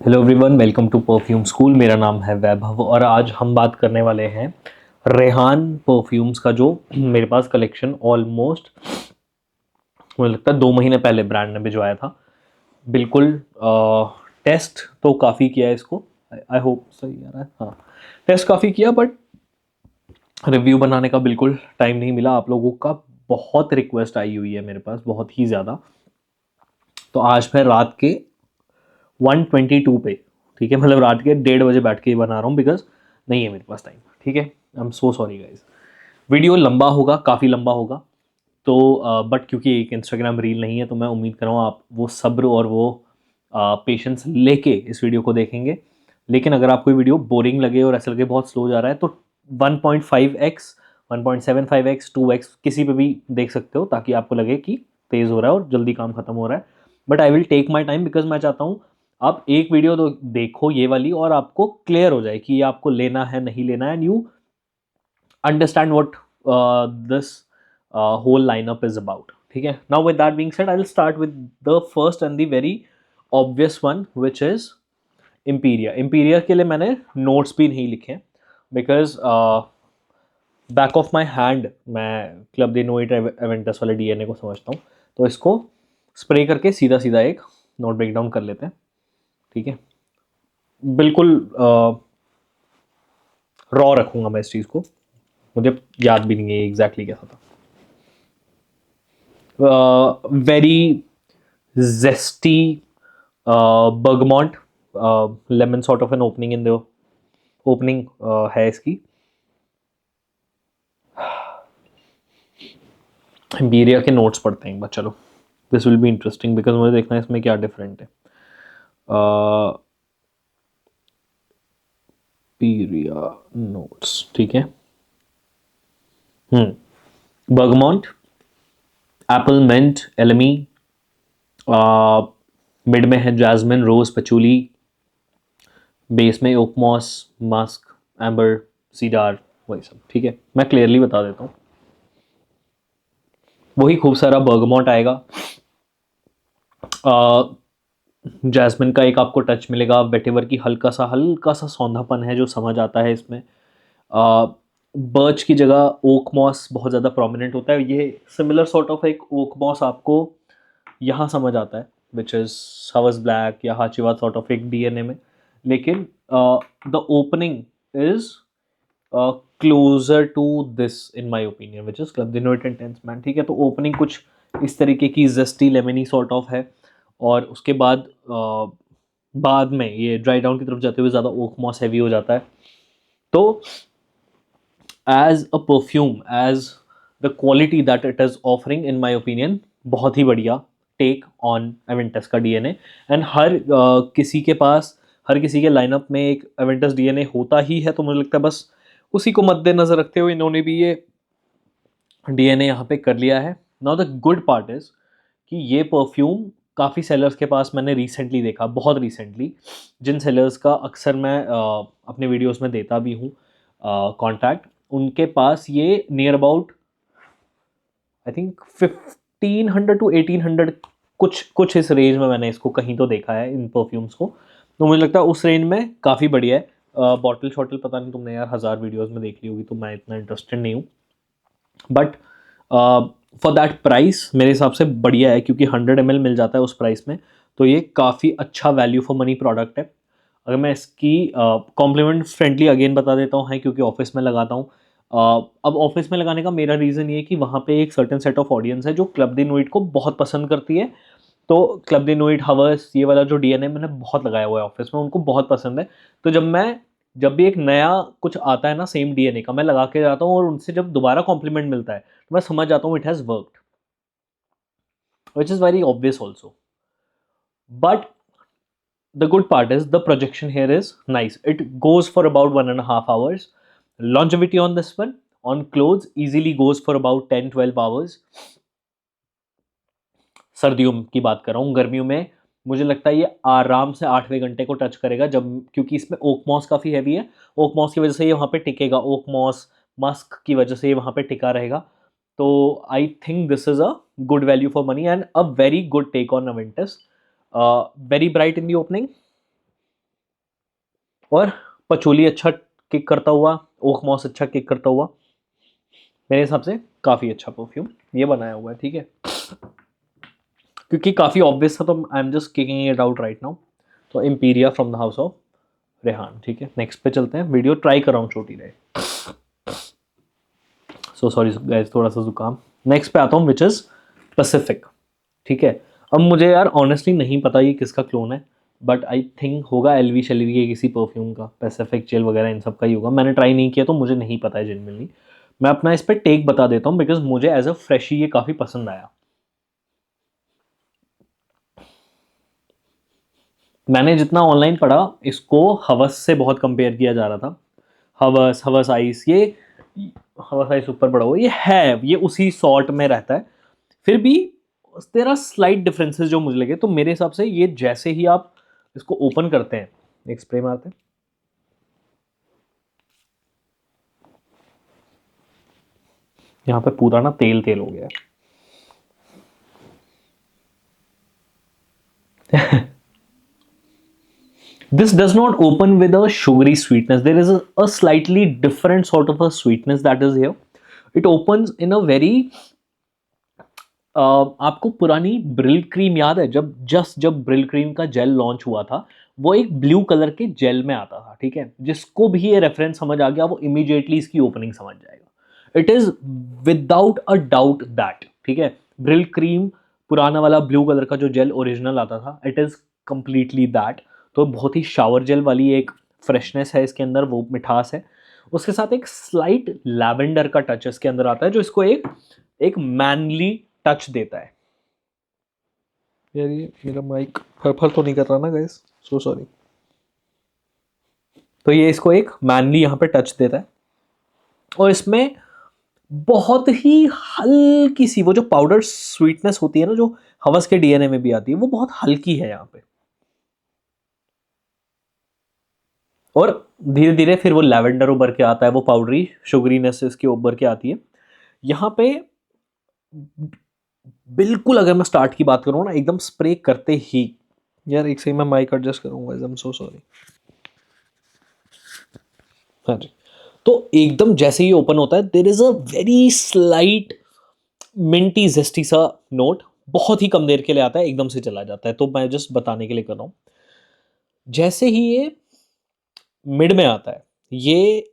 Hello everyone, welcome to perfume school. मेरा नाम है वैभव और आज हम बात करने वाले हैं रेहान परफ्यूम्स का, जो मेरे पास कलेक्शन ऑलमोस्ट मुझे लगता है 2 महीने पहले ब्रांड ने भिजवाया था। बिल्कुल टेस्ट तो काफ़ी किया है इसको। आई होप सही आ रहा है। हाँ, टेस्ट काफ़ी किया बट रिव्यू बनाने का बिल्कुल टाइम नहीं मिला। आप लोगों का बहुत रिक्वेस्ट आई हुई है मेरे पास, बहुत ही ज़्यादा। तो आज मैं रात के 1:22 पे, ठीक है, मतलब रात के 1:30 बजे बैठ के बना रहा हूँ बिकॉज नहीं है मेरे पास टाइम। ठीक है, I am so sorry guys. Video लंबा होगा, काफ़ी लंबा होगा। तो बट क्योंकि एक इंस्टाग्राम रील नहीं है तो मैं उम्मीद कर रहा हूँ आप वो सब्र और वो पेशेंस लेके इस वीडियो को देखेंगे। लेकिन अगर आपको ये वीडियो बोरिंग लगे और ऐसा लगे बहुत स्लो जा रहा है तो 1.5x, 1.75x, 2x किसी पे भी देख सकते हो, ताकि आपको लगे कि तेज़ हो रहा है और जल्दी काम खत्म हो रहा है। But I will take my time because मैं चाहता हूँ आप एक वीडियो तो देखो ये वाली और आपको क्लियर हो जाए कि ये आपको लेना है नहीं लेना है, and you understand what this whole lineup is about. ठीक है, now with that being said I will start with the first and the very obvious one which is Imperia के लिए मैंने नोट्स भी नहीं लिखे because back of my hand मैं club दे नोइट Aventus वाले डीएनए को समझता हूँ। तो इसको स्प्रे करके सीधा सीधा एक नोट ब्रेक डाउन कर लेते हैं। ठीक है, बिल्कुल रॉ रखूंगा मैं इस चीज़ को, मुझे याद भी नहीं है एग्जैक्टली कैसा था। Very zesty bergamot lemon sort of an opening in the opening है इसकी। इम्पीरिया के नोट्स पढ़ते हैं एक बार, चलो। This will be interesting because मुझे देखना है इसमें क्या डिफरेंट है। इम्पीरिया नोट्स, ठीक है। बर्गमॉन्ट, एप्पल, मिंट, एलमी, मिड में है जैस्मिन, रोज, पचूली, बेस में ओकमॉस, मस्क, एम्बर, सीडार, वही सब। ठीक है, मैं क्लियरली बता देता हूँ, वही खूब सारा बर्गमॉन्ट आएगा। जैस्मिन का एक आपको टच मिलेगा, वेटिवर की हल्का सा सौंधापन है जो समझ आता है इसमें। बर्च की जगह ओक मॉस बहुत ज़्यादा प्रोमिनेंट होता है। ये सिमिलर सॉर्ट ऑफ एक ओक मॉस आपको यहाँ समझ आता है विच इज़ हवस ब्लैक या हाचीवाद सॉर्ट ऑफ एक डीएनए में। लेकिन the opening is closer to this in my opinion which is Club de Nuit Intense Man. ठीक है, तो ओपनिंग कुछ इस तरीके की जस्टी लेमनी सॉर्ट ऑफ है और उसके बाद में ये ड्राई डाउन की तरफ जाते हुए ज़्यादा ओक मॉस हैवी हो जाता है। तो as a perfume, as the quality that it is offering in my opinion, बहुत ही बढ़िया टेक ऑन एवेंटस का डीएनए। एंड किसी के पास, हर किसी के लाइनअप में एक एवेंटस डीएनए होता ही है, तो मुझे लगता है बस उसी को मद्देनजर रखते हुए इन्होंने भी ये डीएनए यहाँ पे कर लिया है। Now the good part is कि ये परफ्यूम काफ़ी सेलर्स के पास मैंने रिसेंटली देखा, बहुत रिसेंटली, जिन सेलर्स का अक्सर मैं अपने वीडियोस में देता भी हूँ कॉन्टैक्ट, उनके पास ये near about I think 1500 to 1800, कुछ इस रेंज में मैंने इसको कहीं तो देखा है इन परफ्यूम्स को। तो मुझे लगता है उस रेंज में काफ़ी बढ़िया है। बॉटल शॉटल पता नहीं, तुमने यार 1000 वीडियोस में देख ली होगी, तो मैं इतना इंटरेस्टेड नहीं हूँ। बट फॉर दैट प्राइस मेरे हिसाब से बढ़िया है, क्योंकि 100 ml मिल जाता है उस प्राइस में। तो ये काफ़ी अच्छा वैल्यू फॉर मनी प्रोडक्ट है। अगर मैं इसकी कॉम्प्लीमेंट फ्रेंडली अगेन बता देता हूँ, है क्योंकि ऑफिस में लगाता हूँ। अब ऑफिस में लगाने का मेरा रीज़न ये है कि वहाँ पे एक सर्टेन सेट ऑफ ऑडियंस है जो क्लब द नोइट को बहुत पसंद करती है। तो क्लब द नोइट, हवस, ये वाला जो डीएनए मैंने बहुत लगाया हुआ है ऑफिस में, उनको बहुत पसंद है। तो जब भी एक नया कुछ आता है ना सेम डीएनए का, मैं लगा के जाता हूँ और उनसे जब दोबारा कॉम्प्लीमेंट मिलता है तो मैं समझ जाता हूँ it has worked, which is very obvious also. But the good part is the projection here is nice. It goes for about 1.5 hours. Longevity on this one, on clothes, easily goes for about 10-12 hours. सर्दियों की बात कर रहा हूँ, गर्मियों में मुझे लगता है ये आराम से 8वें घंटे को टच करेगा, जब क्योंकि इसमें ओक मॉस काफ़ी हैवी है। ओक मॉस की वजह से ये वहाँ पे टिकेगा, ओक मॉस मस्क की वजह से ये वहाँ पे टिका रहेगा। तो I think this is a good value for money and a very good take on Aventus. Very bright in the opening, और पचोली अच्छा किक करता हुआ, ओक मॉस अच्छा किक करता हुआ, मेरे हिसाब से काफ़ी अच्छा परफ्यूम ये बनाया हुआ है, ठीक है। क्योंकि काफ़ी ऑब्वियस था, तो I am just kicking it out right now. तो Imperia from the house of Rayhaan, ठीक है। नेक्स्ट पे चलते हैं, वीडियो ट्राई कर रहा हूँ छोटी रहे, सो सॉरी गाइस, थोड़ा सा जुकाम। नेक्स्ट पे आता हूँ विच इज़ पैसिफिक, ठीक है। अब मुझे यार ऑनेस्टली नहीं पता ये किसका क्लोन है, बट आई थिंक होगा एलवी शेलवी के किसी परफ्यूम का, पैसिफिक चिल वगैरह इन सब का ही होगा। मैंने ट्राई नहीं किया तो मुझे नहीं पता है जेन्युइनली। मैं अपना इस पर टेक बता देता हूँ बिकॉज मुझे एज अ फ्रेशी ये काफ़ी पसंद आया। मैंने जितना ऑनलाइन पढ़ा, इसको हवस से बहुत कंपेयर किया जा रहा था। हवस, हवस आइस, ये हवस आइस ऊपर पड़ा हुआ, ये है, ये उसी सॉर्ट में रहता है। फिर भी तेरा स्लाइट डिफरेंसेस जो मुझे लगे, तो मेरे हिसाब से ये जैसे ही आप इसको ओपन करते हैं, एक स्प्रे मारते हैं, यहाँ पे पूरा ना तेल तेल हो गया है। This does not open with a sugary sweetness. There is a slightly different sort of a sweetness that is here. It opens in a very आपको पुरानी ब्रिल क्रीम याद है, जब ब्रिल क्रीम का जेल लॉन्च हुआ था, वो एक ब्लू कलर के जेल में आता था, ठीक है। जिसको भी ये रेफरेंस समझ आ गया वो इमीडिएटली इसकी ओपनिंग समझ जाएगा। It is without a doubt that, ठीक है। ब्रिल क्रीम पुराना वाला ब्लू कलर का जो जेल ओरिजिनल आता था, इट इज कंप्लीटली दैट। तो बहुत ही शावर जेल वाली एक फ्रेशनेस है इसके अंदर, वो मिठास है। उसके साथ एक स्लाइट लैवेंडर का टच इसके अंदर आता है, जो इसको एक एक मैनली टच देता है। यार ये मेरा माइक फर तो नहीं कर रहा ना गाइस, सो सॉरी। तो ये इसको एक मैनली यहाँ पे टच देता है, और इसमें बहुत ही हल्की सी वो जो पाउडर स्वीटनेस होती है ना, जो हवस के डीएनए में भी आती है, वो बहुत हल्की है यहाँ पे। और धीरे धीरे फिर वो लैवेंडर उभर के आता है, वो पाउडरी शुगरीनेस इसकी उभर के आती है यहाँ पे। बिल्कुल अगर मैं स्टार्ट की बात करूँ ना, एकदम स्प्रे करते ही, यार एक सही मैं माइक एडजस्ट करूंगा, आई एम सो सॉरी। हाँ जी। तो एकदम जैसे ही ओपन होता है, there is a very slight Minty zesty सा नोट, बहुत ही कम देर के लिए आता है, एकदम से चला जाता है। तो मैं जस्ट बताने के लिए कर रहा हूँ, जैसे ही ये मिड में आता है, ये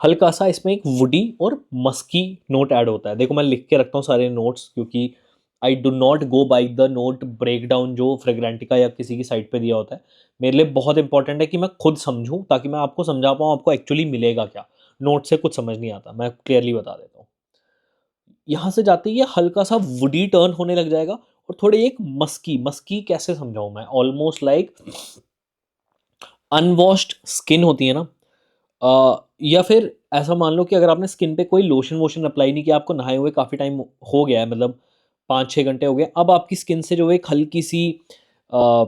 हल्का सा इसमें एक वुडी और मस्की नोट ऐड होता है। देखो मैं लिख के रखता हूँ सारे नोट्स, क्योंकि I do not go by the note break down जो फ्रेग्रेंटिका या किसी की साइट पे दिया होता है। मेरे लिए बहुत इंपॉर्टेंट है कि मैं खुद समझूं, ताकि मैं आपको समझा पाऊँ आपको एक्चुअली मिलेगा क्या। नोट से कुछ समझ नहीं आता, मैं क्लियरली बता देता हूँ। यहाँ से जाते ही ये हल्का सा वुडी टर्न होने लग जाएगा, और थोड़ी एक मस्की, मस्की कैसे समझाऊं मैं, ऑलमोस्ट लाइक अनवॉश्ड स्किन होती है ना, या फिर ऐसा मान लो कि अगर आपने स्किन पे कोई लोशन वोशन अप्लाई नहीं किया, आपको नहाए हुए काफ़ी टाइम हो गया है, मतलब 5-6 घंटे हो गए, अब आपकी स्किन से जो एक हल्की सी अ,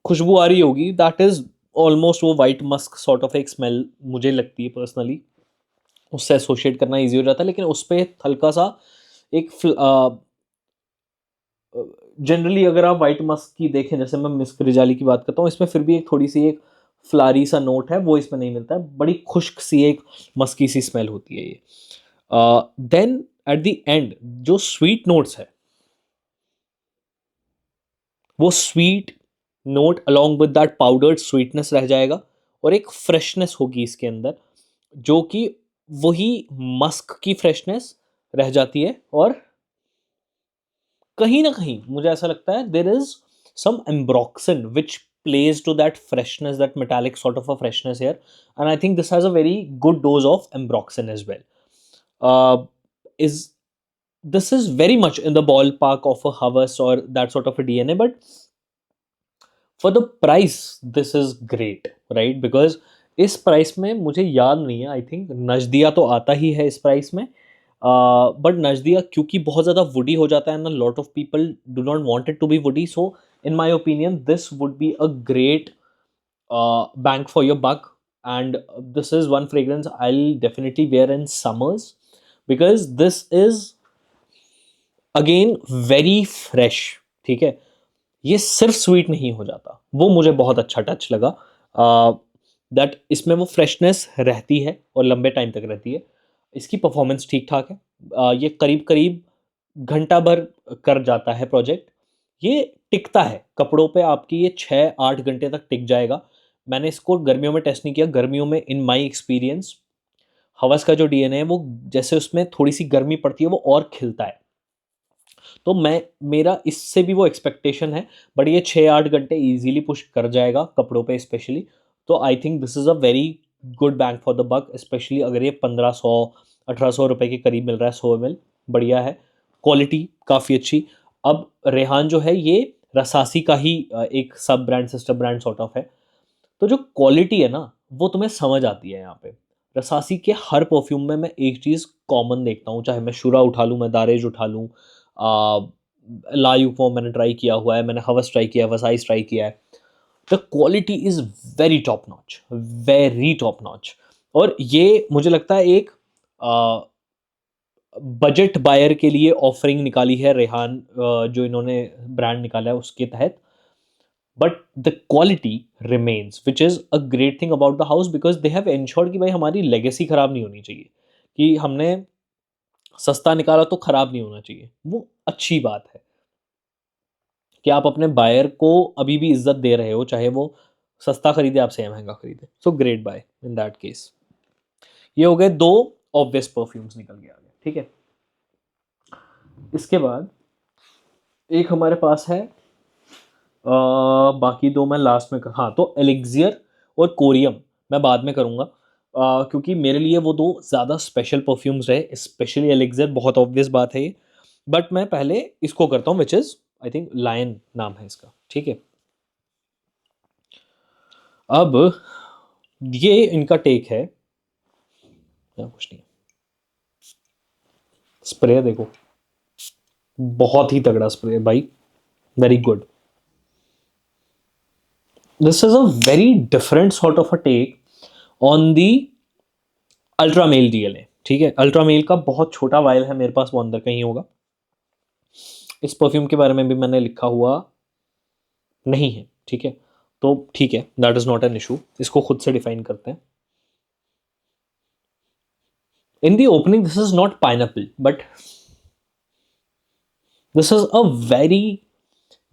खुशबू आ रही होगी, दैट इज़ ऑलमोस्ट वो वाइट मस्क सॉर्ट ऑफ एक स्मेल मुझे लगती है पर्सनली। उससे एसोशिएट करना ईजी हो जाता है, लेकिन उस पर हल्का सा एक जनरली अगर आप वाइट मस्क की देखें, जैसे मैं मिस्क रिजाली की बात करता हूँ, इसमें फिर भी एक थोड़ी सी एक फ्लारी सा नोट है, वो इसमें नहीं मिलता है। बड़ी खुश्क सी एक मस्की सी स्मेल होती है ये। देन एट द एंड जो स्वीट नोट्स है, वो sweet note along with that powdered sweetness रह जाएगा, और एक फ्रेशनेस होगी इसके अंदर, जो कि वही मस्क की फ्रेशनेस रह जाती है। और कहीं ना कहीं मुझे ऐसा लगता है there is some ambroxan which plays to that freshness, that metallic sort of a freshness here, and I think this has a very good dose of ambroxan as well. Is This is very much in the ballpark of a Havas or that sort of a DNA, but for the price this is great, right? Because इस price में मुझे याद नहीं है, I think नजदिया तो आता ही है इस प्राइस में, बट नजदिया क्योंकि बहुत ज़्यादा वुडी हो जाता है ना, lot of people do not want it to be woody, so in my opinion this would be a great bang for your buck. And this is one fragrance I'll definitely wear in summers, because this is again very fresh, ठीक है। ये सिर्फ sweet नहीं हो जाता, वो मुझे बहुत अच्छा टच लगा। दैट इसमें वो फ्रेशनेस रहती है और लंबे टाइम तक रहती है। इसकी परफॉर्मेंस ठीक ठाक है। ये करीब करीब घंटा भर कर जाता है प्रोजेक्ट। ये टिकता है कपड़ों पे, आपकी ये 6-8 घंटे तक टिक जाएगा। मैंने इसको गर्मियों में टेस्ट नहीं किया। गर्मियों में इन माय एक्सपीरियंस हवस का जो डीएनए है वो, जैसे उसमें थोड़ी सी गर्मी पड़ती है वो और खिलता है। तो मैं, मेरा इससे भी वो एक्सपेक्टेशन है, बट ये 6-8 घंटे ईजिली पुश कर जाएगा कपड़ों पे स्पेशली। तो I think this is a very good bang for the buck, specially अगर ये 1500-1800 रुपये के करीब मिल रहा है 100 ml। बढ़िया है, क्वालिटी काफ़ी अच्छी। अब रेहान जो है ये रसासी का ही एक सब brand, sister brand sort of है। तो जो क्वालिटी है ना वो तुम्हें समझ आती है यहाँ पे। रसासी के हर परफ्यूम में मैं एक चीज़ कॉमन देखता हूँ, चाहे मैं शुरा उठा लूँ, मैं दारेज उठा लूँ, लायुफॉर्म मैंने ट्राई किया हुआ है, मैंने हवस ट्राई किया है, वसाइस ट्राई किया है। The quality is very top notch, very top notch. और ये मुझे लगता है एक बजट बायर के लिए ऑफरिंग निकाली है रेहान, जो इन्होंने ब्रांड निकाला है उसके तहत। But the quality remains, which is a great thing about the house, because they have ensured कि भाई हमारी लेगेसी खराब नहीं होनी चाहिए, कि हमने सस्ता निकाला तो खराब नहीं होना चाहिए। वो अच्छी बात है कि आप अपने बायर को अभी भी इज्जत दे रहे हो, चाहे वो सस्ता खरीदे आपसे या महंगा खरीदे। So great buy in that case. ये हो गए दो ऑब्वियस परफ्यूम्स निकल के आ गए, ठीक है। इसके बाद एक हमारे पास है, बाकी दो मैं लास्ट में हाँ, तो एलिक्सियर और कोरियम मैं बाद में करूँगा, क्योंकि मेरे लिए वो दो ज़्यादा स्पेशल परफ्यूम्स रहे, स्पेशली एलिक्सियर, बहुत ऑब्वियस बात है ये। बट मैं पहले इसको करता हूँ, which is I think lion नाम है इसका, ठीक है। अब ये इनका टेक है, या कुछ नहीं, स्प्रे देखो, बहुत ही तगड़ा स्प्रे भाई, very good. This is a very different sort of a take on the Ultra Male DLA, ठीक है। अल्ट्रा मेल का बहुत छोटा वायल है मेरे पास, वो अंदर कहीं होगा। इस परफ्यूम के बारे में भी मैंने लिखा हुआ नहीं है, ठीक है। तो ठीक है, that is not an issue, इसको खुद से डिफाइन करते हैं। In the opening this is not pineapple, but this is a very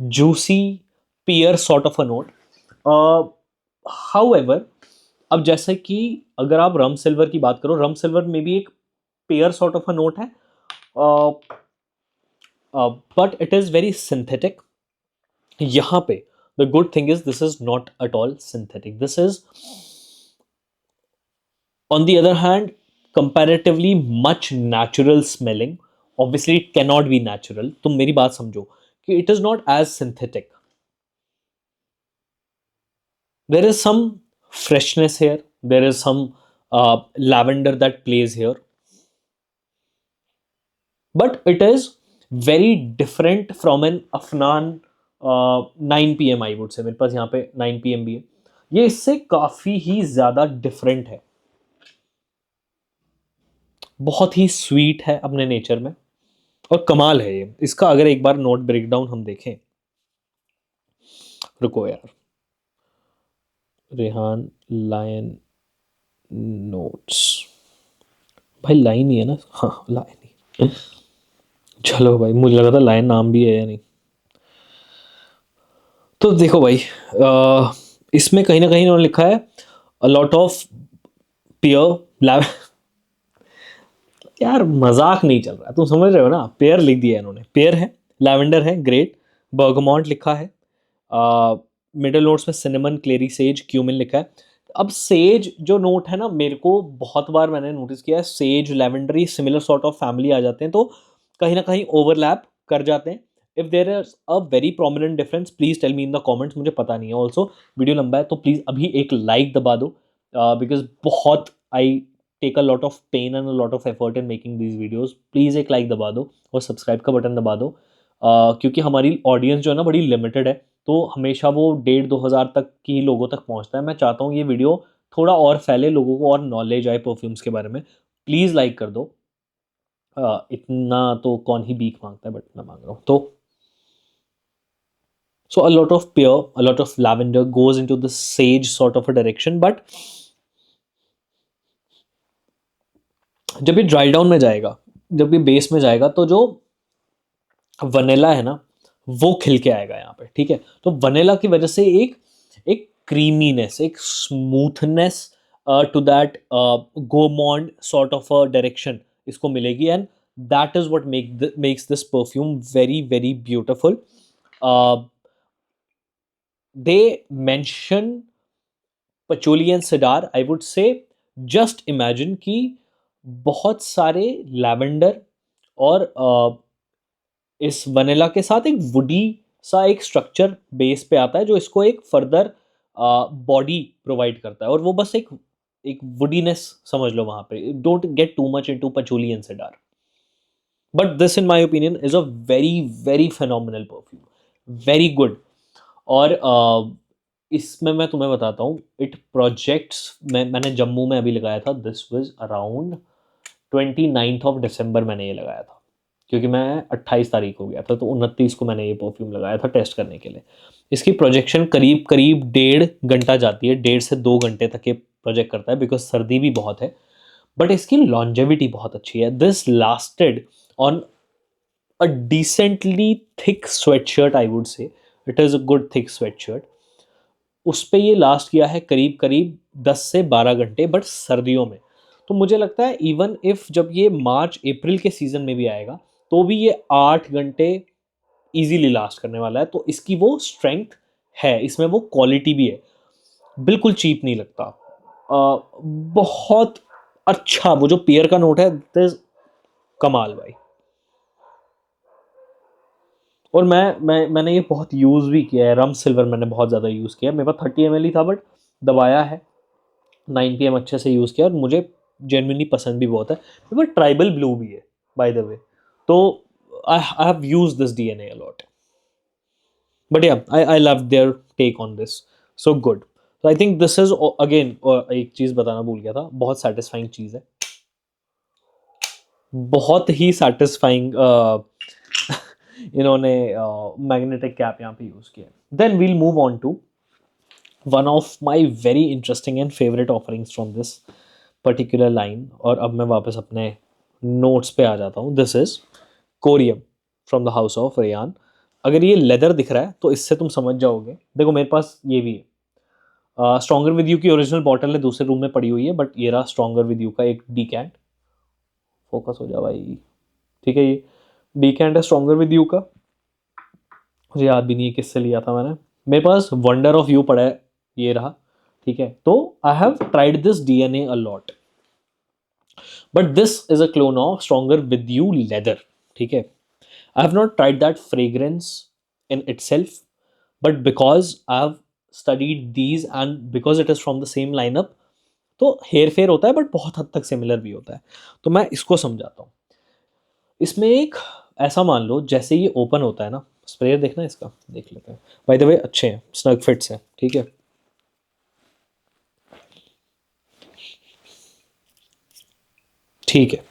juicy pear sort of a note. However, अब जैसे कि अगर आप रम सिल्वर की बात करो, रम सिल्वर में भी एक pear sort of a note है, but it is very synthetic. यहाँ पे the good thing is this is not at all synthetic, this is on the other hand comparatively much natural smelling. Obviously it can not be natural, तुम मेरी बात समझो कि it is not as synthetic. There is some freshness here, there is some lavender that plays here, but it is very different from an Afnan 9 PM, I would say। मेरे पास यहाँ पे 9 PM भी है, ये इससे काफ़ी ही ज़्यादा डिफरेंट है, बहुत ही स्वीट है अपने नेचर में, और कमाल है ये इसका। अगर एक बार नोट ब्रेकडाउन हम देखें, रुको यार, रेहान लायन नोट्स, भाई लाइन ही है ना, हाँ लाइन ही। चलो भाई, मुझे लगा था लायन नाम भी है या नहीं। तो देखो भाई, इसमें कहीं ना कहीं उन्होंने लिखा है अ लॉट ऑफ पियर, यार मजाक नहीं चल रहा, तुम समझ रहे हो ना, पेयर लिख दिया है इन्होंने, पेयर है, लैवेंडर है, ग्रेट, बर्गमॉन्ट लिखा है, मिडल नोट्स में सिनेमन, क्लेरी, सेज, क्यूमिन लिखा है। अब सेज जो नोट है ना, मेरे को बहुत बार मैंने नोटिस किया है, sage lavendery similar sort of family आ जाते हैं, तो कहीं ना कहीं ओवरलैप कर जाते हैं। If there is a very prominent difference, please tell me in the comments, मुझे पता नहीं है। ऑल्सो वीडियो लंबा है तो प्लीज अभी एक लाइक दबा दो, बिकॉज बहुत I take a lot of pain and a lot of effort in making these videos. Please एक लाइक दबा दो और सब्सक्राइब का बटन दबा दो, क्योंकि हमारी ऑडियंस जो है ना बड़ी लिमिटेड है, तो हमेशा वो 1,500-2,000 तक की ही लोगों तक पहुंचता है। मैं चाहता हूँ ये वीडियो थोड़ा और फैले, लोगों को और नॉलेज आए परफ्यूम्स के बारे में। प्लीज़ लाइक कर दो, इतना तो कौन ही भीख मांगता है, बट मैं मांग रहा हूँ। तो So a lot of pear, a lot of lavender goes into the sage sort of a direction, but जब ये ड्राई डाउन में जाएगा, जब ये बेस में जाएगा, तो जो वनीला है ना, वो खिल के आएगा यहाँ पे, ठीक है। तो वनीला की वजह से एक एक क्रीमीनेस, एक smoothness to that gourmand sort of a direction इसको मिलेगी, and that is what makes this perfume very very beautiful. They mention patchouli and cedar, I would say just imagine कि बहुत सारे लैवेंडर और इस वनीला के साथ एक वुडी सा एक स्ट्रक्चर बेस पे आता है, जो इसको एक फर्दर बॉडी प्रोवाइड करता है, और वो बस एक एक वुडीनेस समझ लो वहाँ पे। Don't get too much into patchouli and cedar, but this in my opinion is a very very phenomenal perfume, very good. और इसमें मैं तुम्हें बताता हूँ, इट प्रोजेक्ट्स, मैंने जम्मू में अभी लगाया था, दिस वाज अराउंड 29 मैंने ये लगाया था, क्योंकि मैं 28 तारीख को गया था, तो 29 को मैंने ये परफ्यूम लगाया था टेस्ट करने के लिए। इसकी प्रोजेक्शन करीब करीब 1.5 घंटा जाती है, 1.5 से 2 घंटे तक ये प्रोजेक्ट करता है, बिकॉज सर्दी भी बहुत है, बट इसकी लॉन्जेविटी बहुत अच्छी है। This lasted on a decently thick sweatshirt, I would से it is a good thick sweatshirt. उस पर ये लास्ट किया है करीब करीब 10 से 12 घंटे, बट सर्दियों में। तो मुझे लगता है इवन इफ जब ये मार्च अप्रैल के सीजन में भी आएगा, तो भी ये 8 घंटे इजीली लास्ट करने वाला है। तो इसकी वो स्ट्रेंथ है, इसमें वो क्वालिटी भी है, बिल्कुल चीप नहीं लगता। बहुत अच्छा वो जो पियर का नोट है, कमाल भाई। और मैंने ये बहुत यूज़ भी किया है, रम सिल्वर मैंने बहुत ज़्यादा यूज़ किया है, मेरे पास 30 ml ही था, बट दबाया है 9 PM अच्छे से यूज़ किया, और मुझे जेन्युइनली पसंद भी बहुत है। मेरे पास ट्राइबल ब्लू भी है बाय द वे, तो I have use this DNA a lot, but yeah I love their take on this, so good. तो I think this is again, एक चीज़ बताना भूल गया था, बहुत सेटिस्फाइंग चीज़ है, बहुत ही सेटिस्फाइंग। इन्होंने मैग्नेटिक कैप यहाँ पे यूज़ किया। Then we'll move on to one of my very interesting and favourite offerings from this particular line, और अब मैं वापस अपने नोट्स पे आ जाता हूँ। This is Corium from the house of Rayhaan. अगर ये लेदर दिख रहा है तो इससे तुम समझ जाओगे, देखो मेरे पास ये भी है, स्ट्रॉन्गर विद यू की ओरिजिनल बॉटल है, दूसरे रूम में पड़ी हुई है, बट ये रहा स्ट्रॉन्गर विद यू का एक डीकैंट। फोकस हो जा भाई, ठीक है। ये डीकैंट है स्ट्रॉन्गर विद यू का, मुझे याद भी नहीं है किससे लिया था मैंने। मेरे पास वंडर ऑफ यू पड़ा है, ये रहा, ठीक है। तो I have tried this DNA a lot, but this is a clone of stronger with you leather, ठीक है। I have not tried that fragrance in itself, but because I have studied these and because it is from the same lineup, तो हेर फेर होता है, but बहुत हद तक similar भी होता है। तो मैं इसको समझाता हूँ। इसमें एक ऐसा मान लो, जैसे ये ओपन होता है ना, स्प्रेयर देखना इसका, देख लेते हैं। बाय द वे अच्छे हैं, स्नग फिट्स हैं, ठीक है। ठीक है,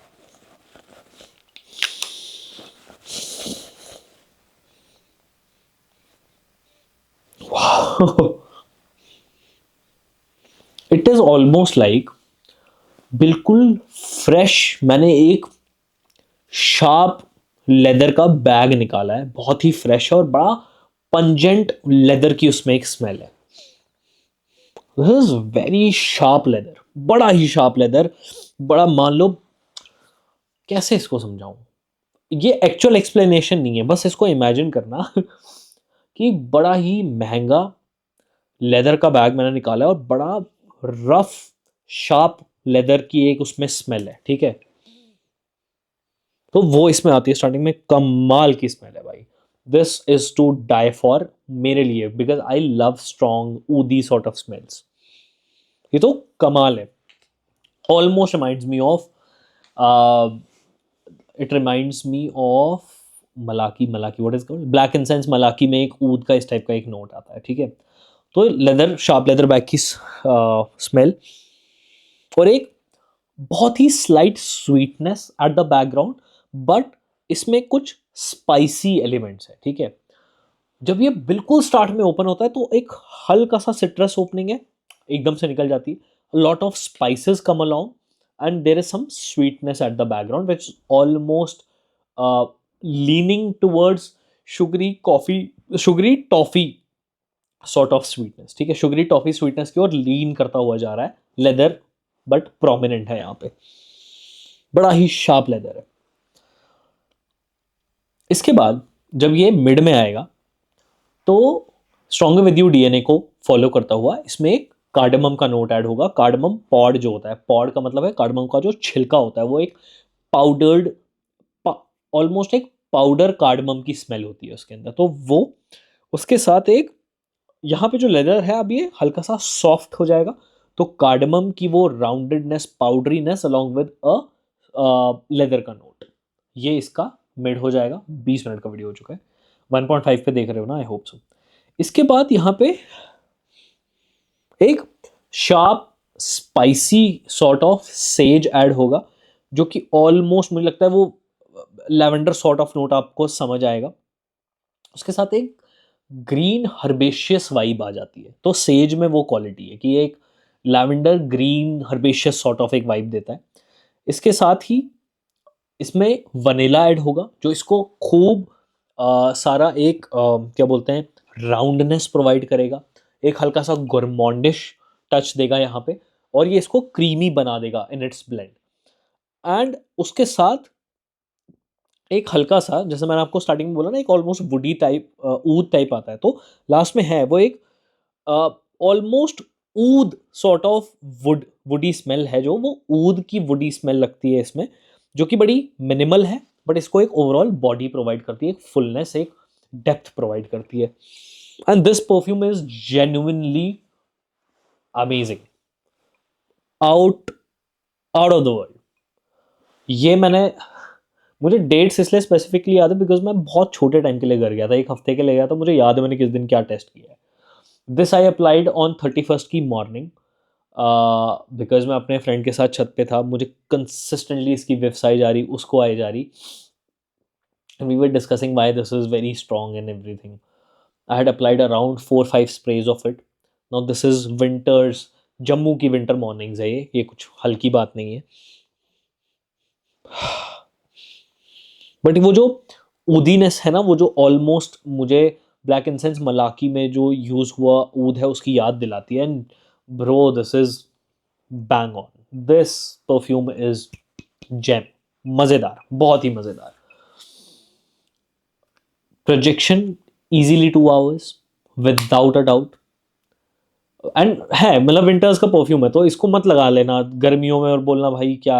इट इज ऑलमोस्ट लाइक बिल्कुल फ्रेश, मैंने एक शार्प लेदर का बैग निकाला है, बहुत ही फ्रेश है, और बड़ा पंजेंट लेदर की उसमें एक स्मेल है। This is very sharp leather, बड़ा ही शार्प लेदर, बड़ा, मान लो, कैसे इसको समझाऊं, ये एक्चुअल एक्सप्लेनेशन नहीं है, बस इसको इमेजिन करना कि बड़ा ही महंगा लेदर का बैग मैंने निकाला है, और बड़ा रफ शार्प लेदर की एक उसमें स्मेल है, ठीक है। तो वो इसमें आती है स्टार्टिंग में, कमाल की स्मेल है भाई। This is to die for मेरे लिए, because I love strong oudy sort of smells. ये तो कमाल है, almost reminds me of, it reminds me of Malaki, Malaki what is called, black incense Malaki में एक ऊद का इस टाइप का एक नोट आता है, ठीक है। तो लेदर, शार्प लेदर बैग की स्मेल, और एक बहुत ही slight sweetness at the background, but इसमें कुछ स्पाइसी एलिमेंट्स है, ठीक है। जब ये बिल्कुल स्टार्ट में ओपन होता है तो एक हल्का सा सिट्रस ओपनिंग है, एकदम से निकल जाती है। Lot of spices come along and there is some sweetness at the background which almost leaning towards sugary coffee, sugary toffee sort of sweetness. ठीक है, शुगरी टॉफी स्वीटनेस की ओर लीन करता हुआ जा रहा है। लेदर बट प्रोमिनेंट है यहाँ पे, बड़ा ही शार्प लेदर है। इसके बाद जब ये मिड में आएगा तो स्ट्रॉन्गर विद यू डीएनए को फॉलो करता हुआ इसमें एक कार्डमम का नोट ऐड होगा। कार्डमम पॉड जो होता है, पॉड का मतलब है कार्डमम का जो छिलका होता है, वो एक पाउडर्ड, ऑलमोस्ट एक पाउडर कार्डमम की स्मेल होती है उसके अंदर। तो वो उसके साथ एक यहाँ पे जो लेदर है अब ये हल्का सा सॉफ्ट हो जाएगा, तो कार्डमम की वो roundedness, powderiness along with a leather का नोट, ये इसका मिड हो जाएगा। 20 मिनट का वीडियो हो चुका है, 1.5 पे देख रहे हो ना, आई होप सो। इसके बाद यहाँ पे एक sharp spicy sort of says add होगा, जो कि ऑलमोस्ट मुझे लगता है वो लेवेंडर सॉर्ट ऑफ नोट आपको समझ आएगा। उसके साथ एक ग्रीन हर्बेशियस वाइब आ जाती है। तो सेज में वो क्वालिटी है कि एक lavender green herbaceous sort of एक वाइब देता है। इसके साथ ही इसमें वनीला ऐड होगा, जो इसको खूब सारा एक क्या बोलते हैं, राउंडनेस प्रोवाइड करेगा, एक हल्का सा गोरमॉन्डिश टच देगा यहाँ पे, और ये इसको क्रीमी बना देगा इन इट्स ब्लेंड। एंड उसके साथ एक हल्का सा, जैसे मैंने आपको स्टार्टिंग में बोला ना, एक almost woody type, oud type आता है, तो लास्ट में है वो एक almost oud sort of woody smell है, जो वो ऊद की वुडी स्मेल लगती है इसमें, जो कि बड़ी मिनिमल है, बट इसको एक ओवरऑल बॉडी प्रोवाइड करती है, एक फुलनेस, एक डेप्थ प्रोवाइड करती है। And this perfume is genuinely amazing, out out of the world. ये मुझे डेट्स इसलिए स्पेसिफिकली याद है बिकॉज मैं बहुत छोटे टाइम के लिए घर गया था, 1 हफ्ते के लिए गया था, मुझे याद है मैंने किस दिन क्या टेस्ट किया है। This I applied on 31st की मॉर्निंग, बिकॉज मैं अपने फ्रेंड के साथ छत पे था, मुझे कंसिस्टेंटली इसकी विफ्स आई जा रही, उसको आई जा रही, we were discussing why this is very strong in everything. I had applied around 4-5 sprays of it. Now this is winters, Jammu की विंटर मॉर्निंग्स है ये कुछ हल्की बात नहीं है। बट वो जो ऊदीनेस है ना, वो जो ऑलमोस्ट मुझे ब्लैक इंसेंस मलाकी में जो यूज हुआ ऊद है उसकी याद दिलाती है। And bro this is bang on, this perfume is gem, मजेदार, बहुत ही मजेदार। Projection easily 2 hours without a doubt. And है मतलब विंटर्स का परफ्यूम है, तो इसको मत लगा लेना गर्मियों में और बोलना भाई क्या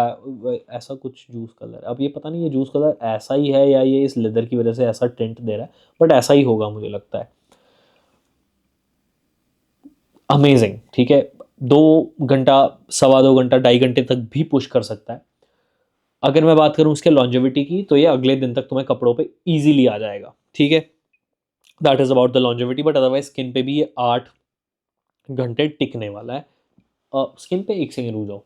ऐसा कुछ जूस कलर। अब ये पता नहीं ये जूस कलर ऐसा ही है या ये इस लेदर की वजह से ऐसा टिंट दे रहा है, बट ऐसा ही होगा मुझे लगता है। अमेजिंग, ठीक है, 2 घंटा, 2.25 घंटा, 2.5 घंटे तक भी पुश कर सकता है। अगर मैं बात करूं उसके लॉन्जेविटी की, तो ये अगले दिन तक तुम्हें कपड़ों पे इजीली आ जाएगा। ठीक है, that is about the longevity. But otherwise skin पे भी ये 8 घंटे टिकने वाला है। स्किन पे एक सेकंड रुक जाओ,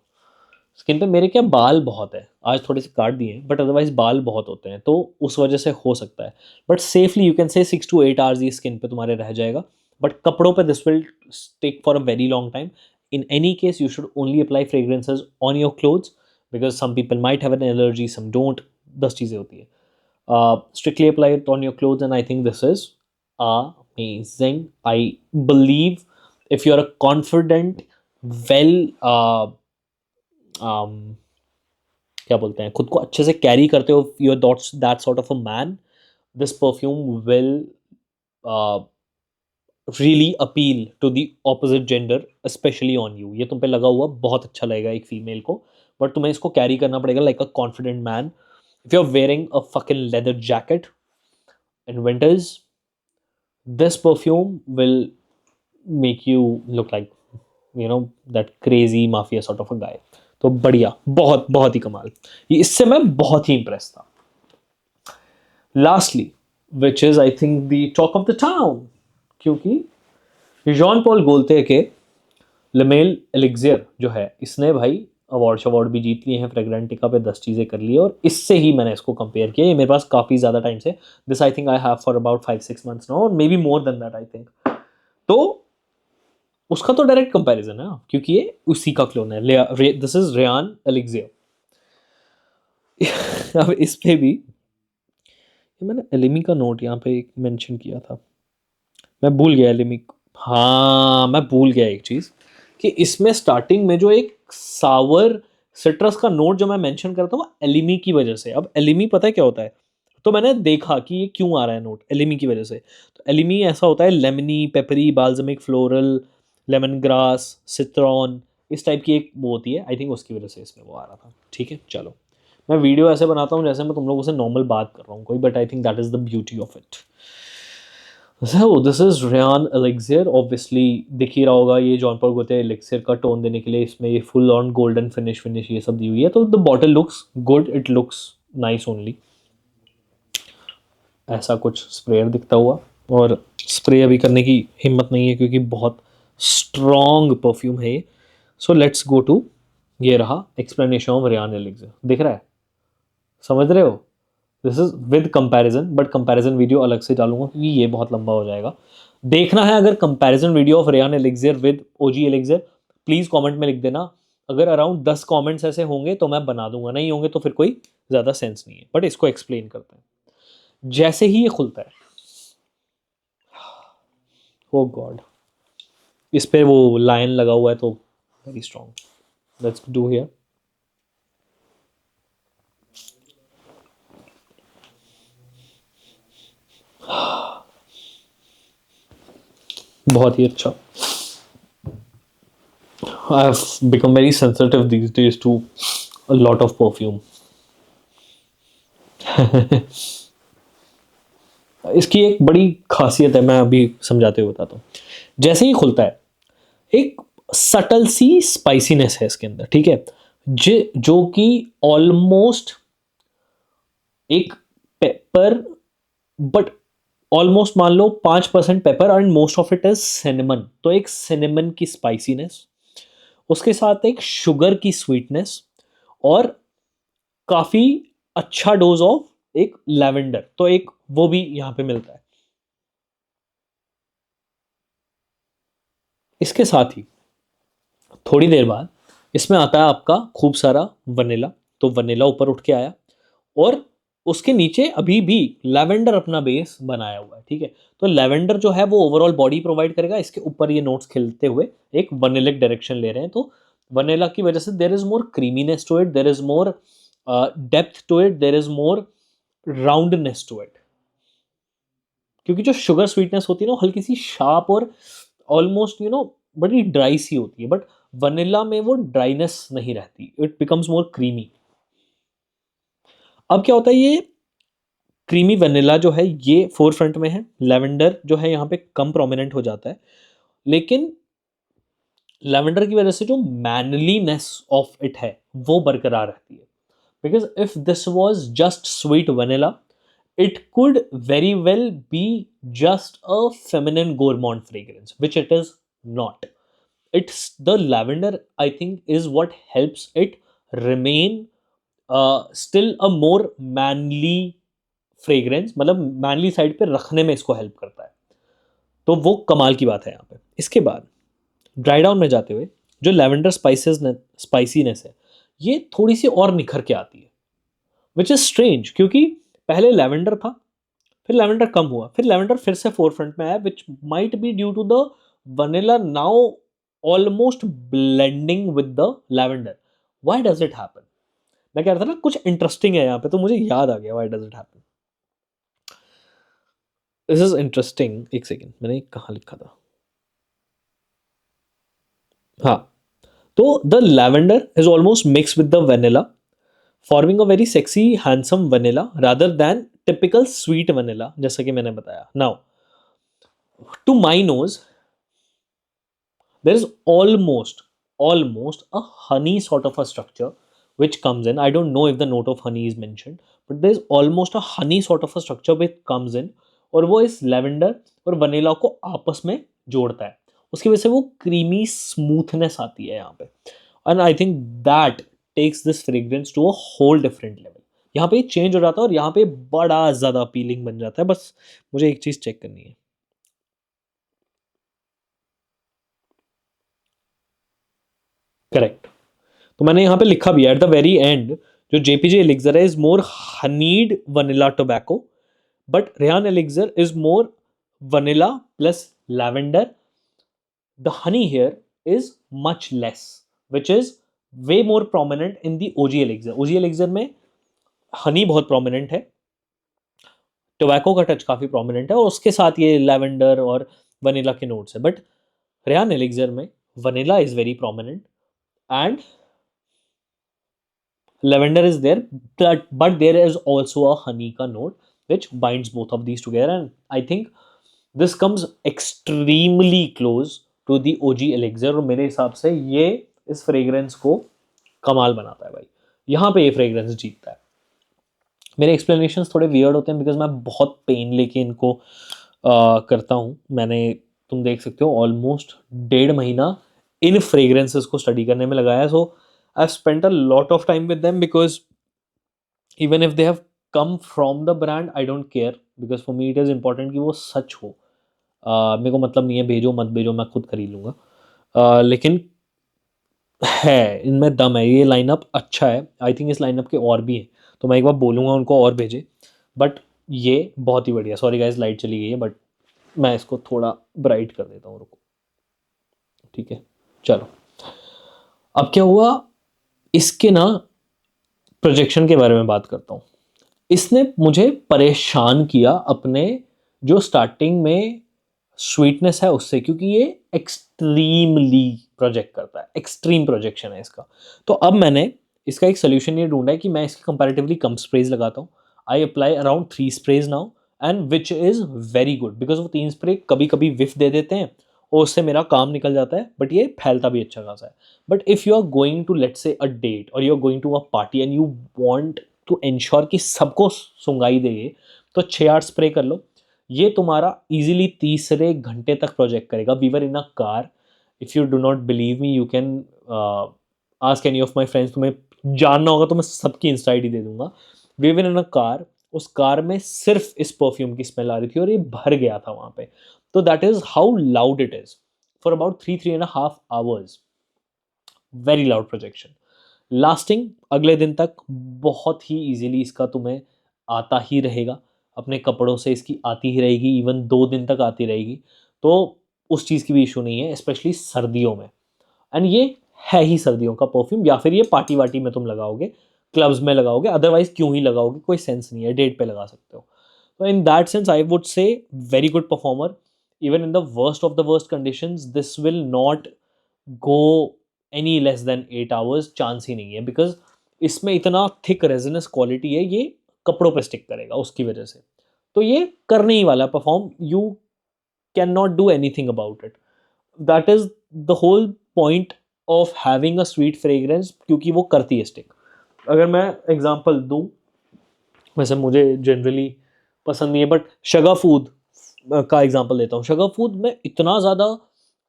स्किन पे मेरे क्या बाल बहुत है, आज थोड़े से काट दिए हैं, बट अदरवाइज बाल बहुत होते हैं, तो उस वजह से हो सकता है। But safely you can say 6 to 8 hours ये स्किन पे तुम्हारे रह जाएगा। बट कपड़ों पे this will stick for a very long time. In any case you should only apply fragrances on your clothes, because some people might have an allergy, some don't, 10 चीज़ें होती है। Strictly apply it on your clothes, and I think this is amazing. I believe if you're a confident, well, क्या बोलते हैं, खुद को अच्छे से कैरी करते हो, you're that sort of a man, this perfume will really appeal to the opposite gender, especially on you. ये तुम पे लगा हुआ बहुत अच्छा लगेगा एक फीमेल को, बट तुम्हें इसको कैरी करना पड़ेगा like a confident man. If you're wearing a fucking leather jacket in winters, this perfume will make you look like, you know, that crazy mafia sort of a guy. तो बढ़िया, बहुत बहुत ही कमाल, ये इससे मैं बहुत ही इंप्रेस था। Lastly which is I think the talk of the town, क्योंकि जॉन पॉल गोल्टे के लेमेल एलिक्सियर जो है, इसने भाई अवार्ड भी जीत लिए हैं, फ्रेग्रेंटिका पे 10 चीज़ें कर ली है, और इससे ही मैंने इसको कंपेयर किया। ये मेरे पास काफ़ी ज़्यादा टाइम से, this I think I have for about 5-6 months now, और maybe more than that I think. तो उसका तो डायरेक्ट कंपैरिजन है क्योंकि ये उसी का क्लोन है। This is Rayhaan elixir. अब इस पे भी मैंने एलिमी का नोट यहाँ पे मेंशन किया था, मैं भूल गया एलिमी। हाँ, मैं भूल गया एक चीज़ कि इसमें स्टार्टिंग में जो एक सावर सिट्रस का नोट जो मैं मेंशन करता हूँ एलिमी की वजह से। अब एलिमी पता है क्या होता है, तो मैंने देखा कि ये क्यों आ रहा है नोट एलिमी की वजह से। तो एलिमी ऐसा होता है lemony, peppery, balsamic, floral, lemongrass, citron, इस टाइप की एक वो होती है। आई थिंक उसकी वजह से इसमें वो आ रहा था। ठीक है, चलो मैं वीडियो ऐसे बनाता हूँ जैसे मैं तुम लोगों से नॉर्मल बात कर रहा हूँ कोई, but I think that is the beauty of it. So this is Rayhaan elixir. Obviously दिख ही रहा होगा, ये जॉन पॉल गोते एलिक्सियर का टोन देने के लिए इसमें ये फुल ऑन गोल्डन फिनिश ये सब दी हुई है। तो the bottle looks good, it looks nice only. ऐसा कुछ स्प्रेयर दिखता हुआ, और स्प्रे अभी करने की हिम्मत नहीं है क्योंकि बहुत स्ट्रॉन्ग परफ्यूम है ये। सो लेट्स गो टू, ये रहा एक्सप्लेनेशन ऑफ रेयान एलिक्सियर। दिख रहा है, समझ रहे हो? This is with comparison, but comparison video अलग से डालूंगा क्योंकि ये बहुत लंबा हो जाएगा। देखना है अगर comparison video of Rayhaan elixir with OG elixir, please comment में लिख देना। अगर अराउंड 10 कमेंट्स ऐसे होंगे तो मैं बना दूंगा, नहीं होंगे तो फिर कोई ज़्यादा सेंस नहीं है। बट इसको एक्सप्लेन करते हैं। जैसे ही ये खुलता है, ओ गॉड, इस पे वो लाइन लगा हुआ है तो very strong. Let's do here. बहुत ही अच्छा। I have become very sensitive these days to a lot of perfume. इसकी एक बड़ी खासियत है, मैं अभी समझाते हुए बताता हूँ। जैसे ही खुलता है, एक सटल सी स्पाइसीनेस है इसके अंदर, ठीक है, जो कि ऑलमोस्ट एक पेपर, बट ऑलमोस्ट मान लो 5% paper and most of it is cinnamon. तो एक सिनेमन की स्पाइसीनेस, उसके साथ एक शुगर की स्वीटनेस, और काफी अच्छा डोज ऑफ एक लैवेंडर, तो एक वो भी यहां पे मिलता है। इसके साथ ही थोड़ी देर बाद इसमें आता है आपका खूब सारा वनीला। तो वनीला ऊपर उठ के आया, और उसके नीचे अभी भी लैवेंडर अपना बेस बनाया हुआ है। ठीक है, तो लैवेंडर जो है वो ओवरऑल बॉडी प्रोवाइड करेगा, इसके ऊपर ये नोट्स खिलते हुए एक वनीलिक डायरेक्शन ले रहे हैं। तो वनीला की वजह से there is more creaminess to it, there is more depth to it, there is more roundness to it. क्योंकि जो शुगर स्वीटनेस होती है ना, हल्की सी शार्प और ऑलमोस्ट बड़ी ड्राई सी होती है, बट वनीला में वो ड्राइनेस नहीं रहती, इट बिकम्स मोर क्रीमी। अब क्या होता है, ये क्रीमी वनीला जो है ये फोर फ्रंट में है, लेवेंडर जो है यहाँ पे कम प्रोमिनेंट हो जाता है, लेकिन लेवेंडर की वजह से जो मैनलीनेस ऑफ इट है वो बरकरार रहती है। Because if this was just sweet vanilla, it could very well be just a feminine gourmand fragrance, which it is not. It's the lavender, I think, is what helps it remain still a more manly fragrance, मतलब manly side पे रखने में इसको help करता है। तो वो कमाल की बात है यहाँ पे। इसके बाद ड्राई डाउन में जाते हुए जो लैवेंडर स्पाइसीनेस है ये थोड़ी सी और निखर के आती है, विच इज स्ट्रेंज, क्योंकि पहले लैवेंडर था, फिर लैवेंडर कम हुआ, फिर लैवेंडर फिर से फोर फ्रंट में आया, which might be due to the vanilla now almost blending with the lavender. Why does it happen? मैं कह रहा था ना कुछ इंटरेस्टिंग है यहाँ पे, तो मुझे याद आ गया why does it happen. This is interesting. एक सेकेंड, मैंने कहाँ लिखा था? हाँ, तो the lavender is almost mix with the vanilla, forming a very sexy handsome vanilla rather than typical sweet vanilla, जैसा कि मैंने बताया। Now to my nose there is almost a honey sort of a structure which comes in. I don't know if the note of honey is mentioned, but there is almost a honey sort of a structure which comes in, और वो इस lavender और vanilla को आपस में जोड़ता है। उसकी वजह से वो क्रीमी स्मूथनेस आती है यहाँ पे। And I think that takes this fragrance to a whole different level. यहाँ पे चेंज हो जाता है और यहाँ पे बड़ा ज़्यादा अपीलिंग बन जाता है। बस मुझे एक चीज़ चेक करनी है। करेक्ट। तो मैंने यहाँ पे लिखा भी एट द वेरी एंड, जो जेपीजे एलिक्सर है is more honeyed vanilla tobacco, but Rehan elixir is more vanilla plus lavender. The honey here is much less, which is way more prominent in the OG elixir. OG elixir में हनी बहुत prominent है, tobacco का touch काफ़ी prominent है और उसके साथ ये लैवेंडर और वनीला के नोट्स है. बट रेहान एलिक्सर में vanilla is very prominent and lavender is there, but there is also a honey ka note which binds both of these together, and I think this comes extremely close to the OG elixir. और मेरे हिसाब से ये इस fragrance को कमाल बनाता है भाई. यहाँ पे ये फ्रेग्रेंस जीतता है. मेरे एक्सप्लेनेशंस थोड़े वियर्ड होते हैं बिकॉज मैं बहुत पेन लेके इनको करता हूँ. मैंने, तुम देख सकते हो, ऑलमोस्ट 1.5 महीना इन फ्रेग्रेंसेस को स्टडी करने में लगाया. सो I've spent a lot of time with them because even if they have come from the brand, I don't care because for me it is important कि वो सच हो. मेरे को मतलब नहीं है भेजो मत भेजो, मैं खुद खरीद लूँगा. लेकिन है, इनमें दम है, ये लाइनअप अच्छा है. आई थिंक इस लाइनअप के और भी हैं, तो मैं एक बार बोलूँगा उनको और भेजे. बट ये बहुत ही बढ़िया. सॉरी गाइस, लाइट चली गई है, बट मैं इसको थोड़ा ब्राइट कर देता हूँ, रुको. ठीक है, चलो. अब क्या हुआ, इसके ना प्रोजेक्शन के बारे में बात करता हूँ. इसने मुझे परेशान किया अपने जो स्टार्टिंग में स्वीटनेस है उससे, क्योंकि ये एक्सट्रीमली प्रोजेक्ट करता है, एक्सट्रीम प्रोजेक्शन है इसका. तो अब मैंने इसका एक सोल्यूशन ये ढूंढा है कि मैं इसके कंपैरेटिवली कम स्प्रेज लगाता हूँ. I apply around 3 sprays now and which is very good because वो 3 स्प्रे कभी कभी विफ दे देते हैं और उससे मेरा काम निकल जाता है, बट ये फैलता भी अच्छा खासा है. But if you are going to let's say a date और you are going to a party and you want to ensure कि सबको सुंगाई दे ये, तो 6-8 स्प्रे कर लो. ये तुम्हारा इजीली तीसरे घंटे तक प्रोजेक्ट करेगा. We were in a car. If you do not believe me you can ask any of my friends. तुम्हें जानना होगा तो मैं सबकी इंस्टा आई डी दे दूंगा. We were in a car. उस कार में सिर्फ इस परफ्यूम की स्मेल आ रही थी और ये भर गया था वहाँ पे. तो that is how loud it is for about 3-3.5 hours. Very loud projection. Lasting अगले दिन तक बहुत ही इजीली इसका तुम्हें आता ही रहेगा. अपने कपड़ों से इसकी आती ही रहेगी, इवन 2 दिन तक आती रहेगी. तो उस चीज़ की भी इशू नहीं है, स्पेशली सर्दियों में. एंड ये है ही सर्दियों का परफ्यूम, या फिर ये पार्टी वार्टी में तुम लगाओगे, क्लब्स में लगाओगे, अदरवाइज क्यों ही लगाओगे, कोई सेंस नहीं है. डेट पे लगा सकते हो. तो in that sense I would say very good performer. Even in the worst of the worst conditions this will not go any less than 8 hours. Chance ही नहीं है बिकॉज इसमें इतना थिक रेजिनस क्वालिटी है, ये कपड़ों पे स्टिक करेगा उसकी वजह से. तो ये करने ही वाला perform. You can not do anything about it. That is the whole point of having a sweet fragrance, क्योंकि वो करती है स्टिक. अगर मैं एग्जांपल दूं, वैसे मुझे जनरली पसंद नहीं है, बट शगा फूड का एग्जांपल देता हूँ. शगा फूड में इतना ज़्यादा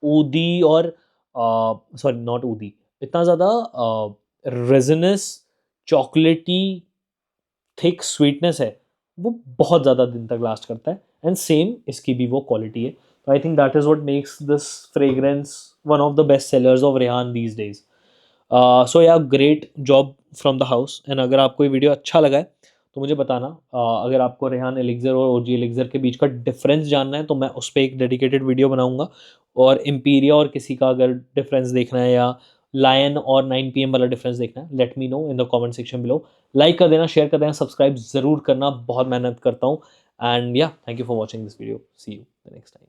ऊदी और सॉरी नॉट ऊदी, इतना ज़्यादा रेजिनस चॉकलेटी थिक स्वीटनेस है, वो बहुत ज़्यादा दिन तक लास्ट करता है. एंड सेम इसकी भी वो क्वालिटी है. तो I think that is what makes this fragrance one of the best sellers of Rayhaan these days. So ya great job from the house. And अगर आपको ये वीडियो अच्छा लगा है तो मुझे बताना. अगर आपको रेहान एलिक्सर और ओजी एलिक्सर के बीच का डिफरेंस जानना है तो मैं उस पर एक डेडिकेटेड वीडियो बनाऊंगा. और इम्पीरिया और किसी का अगर डिफरेंस देखना है, या लायन और 9 PM वाला डिफरेंस देखना है, let me know in the comment section below. Like कर देना, शेयर कर देना, सब्सक्राइब ज़रूर करना, बहुत मेहनत करता हूँ. And yeah thank you for watching this video. See you the next time.